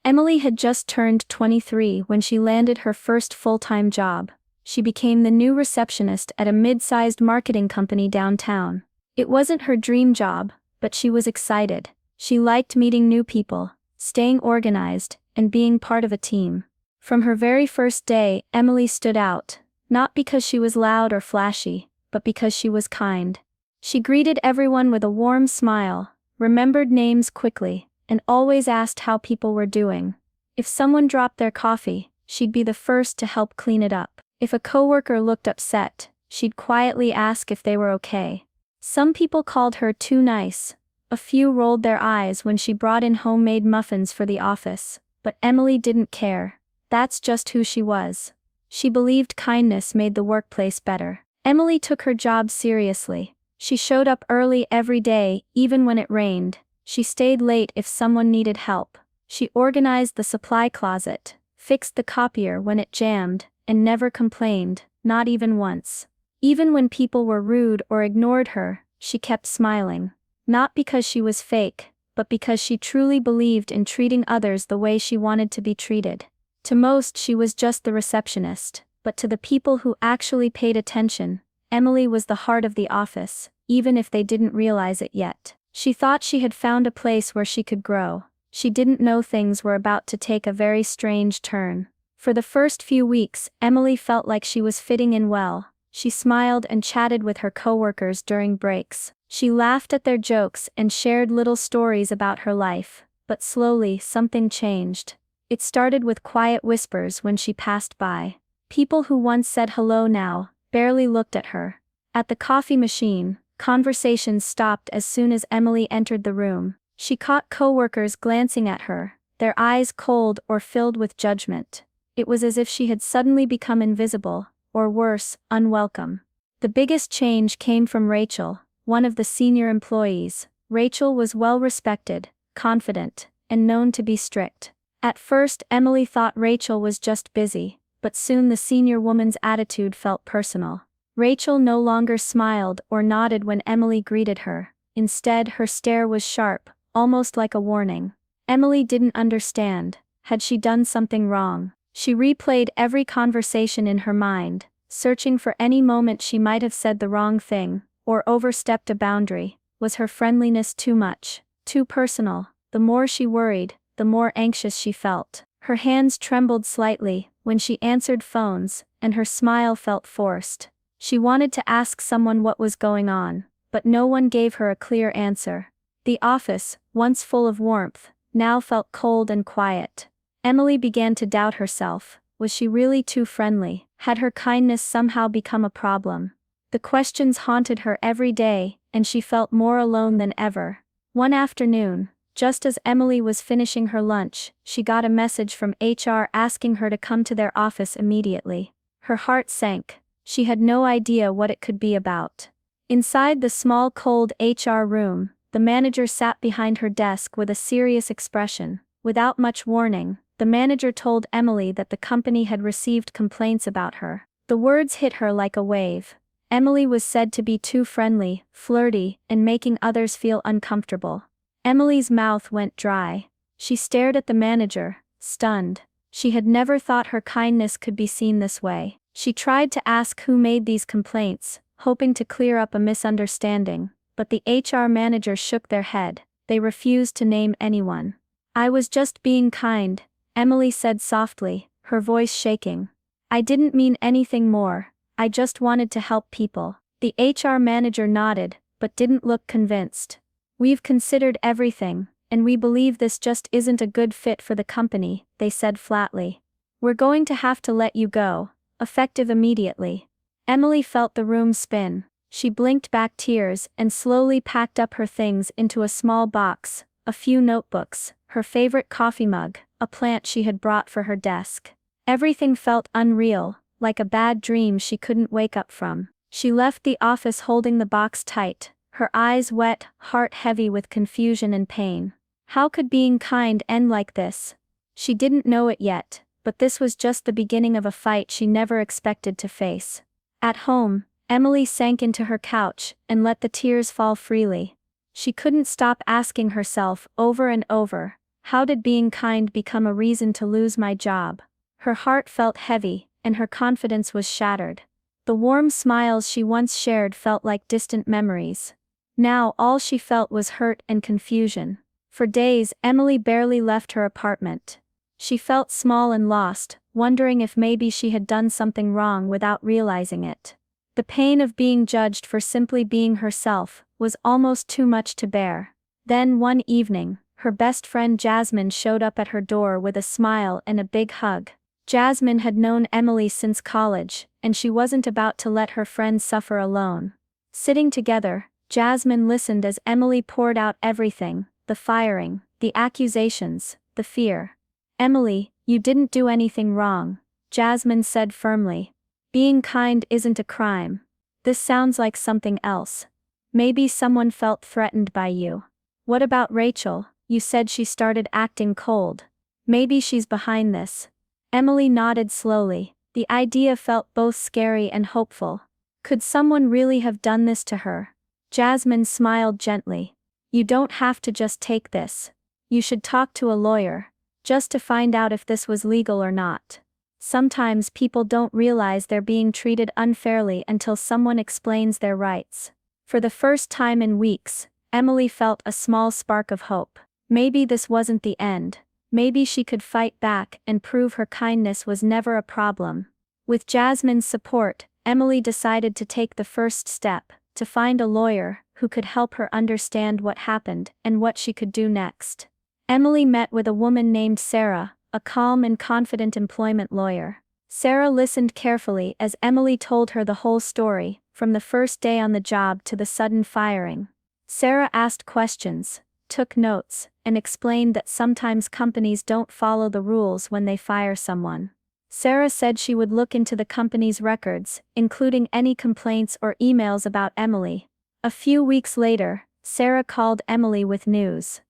Emily had just turned 23 when she landed her first full-time job. She became the new receptionist at a mid-sized marketing company downtown. It wasn't her dream job, but she was excited. She liked meeting new people, staying organized, and being part of a team. From her very first day, Emily stood out, not because she was loud or flashy, but because she was kind. She greeted everyone with a warm smile, remembered names quickly, and always asked how people were doing. If someone dropped their coffee, she'd be the first to help clean it up. If a coworker looked upset, she'd quietly ask if they were okay. Some people called her too nice. A few rolled their eyes when she brought in homemade muffins for the office, but Emily didn't care. That's just who she was. She believed kindness made the workplace better. Emily took her job seriously. She showed up early every day, even when it rained. She stayed late if someone needed help. She organized the supply closet, fixed the copier when it jammed, and never complained, not even once. Even when people were rude or ignored her, she kept smiling. Not because she was fake, but because she truly believed in treating others the way she wanted to be treated. To most, she was just the receptionist, but to the people who actually paid attention, Emily was the heart of the office, even if they didn't realize it yet. She thought she had found a place where she could grow. She didn't know things were about to take a very strange turn. For the first few weeks, Emily felt like she was fitting in well. She smiled and chatted with her coworkers during breaks. She laughed at their jokes and shared little stories about her life. But slowly, something changed. It started with quiet whispers when she passed by. People who once said hello now barely looked at her. At the coffee machine, conversations stopped as soon as Emily entered the room. She caught coworkers glancing at her, their eyes cold or filled with judgment. It was as if she had suddenly become invisible, or worse, unwelcome. The biggest change came from Rachel, one of the senior employees. Rachel was well respected, confident, and known to be strict. At first, Emily thought Rachel was just busy, but soon the senior woman's attitude felt personal. Rachel no longer smiled or nodded when Emily greeted her. Instead, her stare was sharp, almost like a warning. Emily didn't understand. Had she done something wrong? She replayed every conversation in her mind, searching for any moment she might have said the wrong thing, or overstepped a boundary. Was her friendliness too much, too personal? The more she worried, the more anxious she felt. Her hands trembled slightly when she answered phones, and her smile felt forced. She wanted to ask someone what was going on, but no one gave her a clear answer. The office, once full of warmth, now felt cold and quiet. Emily began to doubt herself. Was she really too friendly? Had her kindness somehow become a problem? The questions haunted her every day, and she felt more alone than ever. One afternoon, just as Emily was finishing her lunch, she got a message from HR asking her to come to their office immediately. Her heart sank. She had no idea what it could be about. Inside the small cold HR room, the manager sat behind her desk with a serious expression. Without much warning, the manager told Emily that the company had received complaints about her. The words hit her like a wave. Emily was said to be too friendly, flirty, and making others feel uncomfortable. Emily's mouth went dry. She stared at the manager, stunned. She had never thought her kindness could be seen this way. She tried to ask who made these complaints, hoping to clear up a misunderstanding, but the HR manager shook their head. They refused to name anyone. "I was just being kind," Emily said softly, her voice shaking. "I didn't mean anything more. I just wanted to help people." The HR manager nodded, but didn't look convinced. "We've considered everything, and we believe this just isn't a good fit for the company," they said flatly. "We're going to have to let you go, effective immediately." Emily felt the room spin. She blinked back tears and slowly packed up her things into a small box, a few notebooks, her favorite coffee mug, a plant she had brought for her desk. Everything felt unreal, like a bad dream she couldn't wake up from. She left the office holding the box tight, her eyes wet, heart heavy with confusion and pain. How could being kind end like this? She didn't know it yet, but this was just the beginning of a fight she never expected to face. At home, Emily sank into her couch and let the tears fall freely. She couldn't stop asking herself over and over, How did being kind become a reason to lose my job? Her heart felt heavy, and her confidence was shattered. The warm smiles she once shared felt like distant memories. Now all she felt was hurt and confusion. For days, Emily barely left her apartment. She felt small and lost, wondering if maybe she had done something wrong without realizing it. The pain of being judged for simply being herself was almost too much to bear. Then one evening, her best friend Jasmine showed up at her door with a smile and a big hug. Jasmine had known Emily since college, and she wasn't about to let her friend suffer alone. Sitting together, Jasmine listened as Emily poured out everything: the firing, the accusations, the fear. "Emily, you didn't do anything wrong," Jasmine said firmly. "Being kind isn't a crime. This sounds like something else. Maybe someone felt threatened by you. What about Rachel? You said she started acting cold. Maybe she's behind this." Emily nodded slowly. The idea felt both scary and hopeful. Could someone really have done this to her? Jasmine smiled gently. "You don't have to just take this. You should talk to a lawyer, just to find out if this was legal or not. Sometimes people don't realize they're being treated unfairly until someone explains their rights." For the first time in weeks, Emily felt a small spark of hope. Maybe this wasn't the end. Maybe she could fight back and prove her kindness was never a problem. With Jasmine's support, Emily decided to take the first step, to find a lawyer who could help her understand what happened and what she could do next. Emily met with a woman named Sarah, a calm and confident employment lawyer. Sarah listened carefully as Emily told her the whole story, from the first day on the job to the sudden firing. Sarah asked questions, took notes, and explained that sometimes companies don't follow the rules when they fire someone. Sarah said she would look into the company's records, including any complaints or emails about Emily. A few weeks later, Sarah called Emily with news.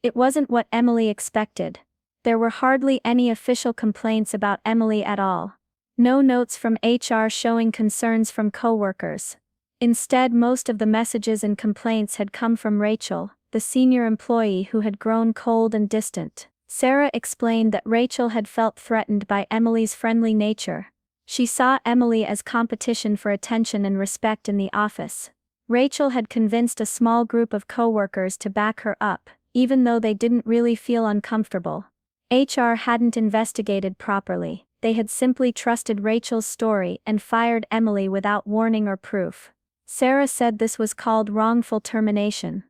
It wasn't what Emily expected. There were hardly any official complaints about Emily at all. No notes from HR showing concerns from coworkers. Instead, most of the messages and complaints had come from Rachel, the senior employee who had grown cold and distant. Sarah explained that Rachel had felt threatened by Emily's friendly nature. She saw Emily as competition for attention and respect in the office. Rachel had convinced a small group of coworkers to back her up, even though they didn't really feel uncomfortable. HR hadn't investigated properly. They had simply trusted Rachel's story and fired Emily without warning or proof. Sarah said this was called wrongful termination.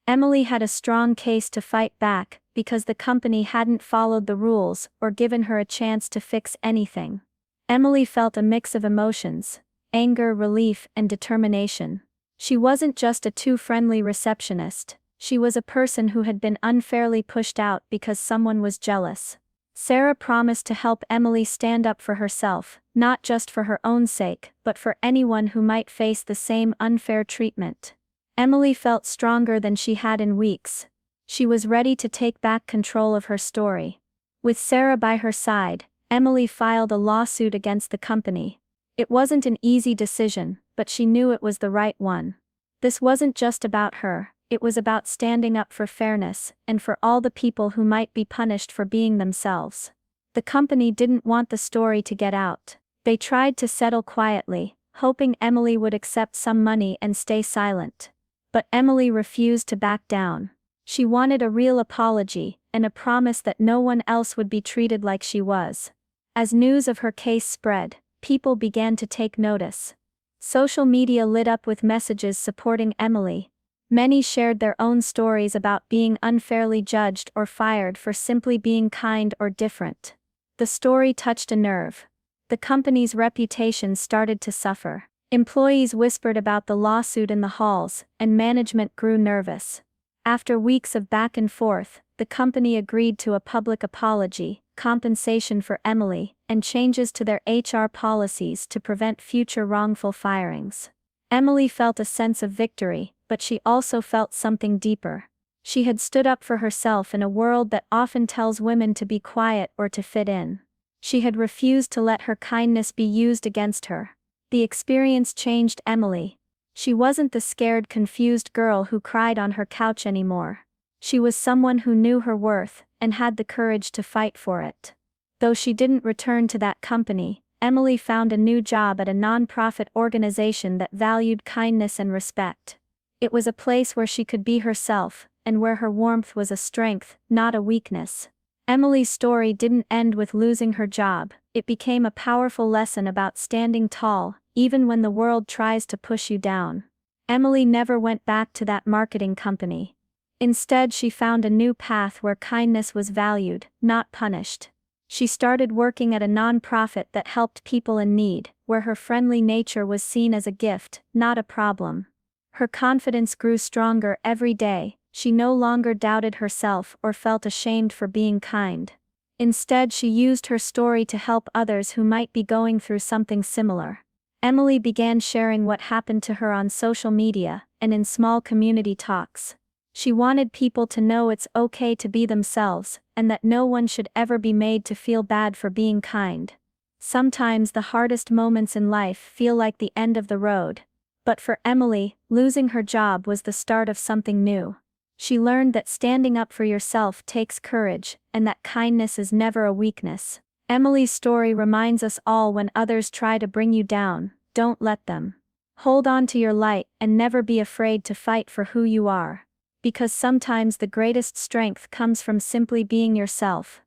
Emily had a strong case to fight back, because the company hadn't followed the rules or given her a chance to fix anything. Emily felt a mix of emotions: anger, relief, and determination. She wasn't just a too friendly receptionist, she was a person who had been unfairly pushed out because someone was jealous. Sarah promised to help Emily stand up for herself, not just for her own sake, but for anyone who might face the same unfair treatment. Emily felt stronger than she had in weeks. She was ready to take back control of her story. With Sarah by her side, Emily filed a lawsuit against the company. It wasn't an easy decision, but she knew it was the right one. This wasn't just about her, it was about standing up for fairness, and for all the people who might be punished for being themselves. The company didn't want the story to get out. They tried to settle quietly, hoping Emily would accept some money and stay silent. But Emily refused to back down. She wanted a real apology, and a promise that no one else would be treated like she was. As news of her case spread, people began to take notice. Social media lit up with messages supporting Emily. Many shared their own stories about being unfairly judged or fired for simply being kind or different. The story touched a nerve. The company's reputation started to suffer. Employees whispered about the lawsuit in the halls, and management grew nervous. After weeks of back and forth, the company agreed to a public apology, compensation for Emily, and changes to their HR policies to prevent future wrongful firings. Emily felt a sense of victory, but she also felt something deeper. She had stood up for herself in a world that often tells women to be quiet or to fit in. She had refused to let her kindness be used against her. The experience changed Emily. She wasn't the scared, confused girl who cried on her couch anymore. She was someone who knew her worth, and had the courage to fight for it. Though she didn't return to that company, Emily found a new job at a non-profit organization that valued kindness and respect. It was a place where she could be herself, and where her warmth was a strength, not a weakness. Emily's story didn't end with losing her job, it became a powerful lesson about standing tall, even when the world tries to push you down. Emily never went back to that marketing company. Instead, she found a new path where kindness was valued, not punished. She started working at a non-profit that helped people in need, where her friendly nature was seen as a gift, not a problem. Her confidence grew stronger every day, she no longer doubted herself or felt ashamed for being kind. Instead, she used her story to help others who might be going through something similar. Emily began sharing what happened to her on social media and in small community talks. She wanted people to know it's okay to be themselves, and that no one should ever be made to feel bad for being kind. Sometimes the hardest moments in life feel like the end of the road. But for Emily, losing her job was the start of something new. She learned that standing up for yourself takes courage, and that kindness is never a weakness. Emily's story reminds us all, when others try to bring you down, don't let them. Hold on to your light and never be afraid to fight for who you are. Because sometimes the greatest strength comes from simply being yourself.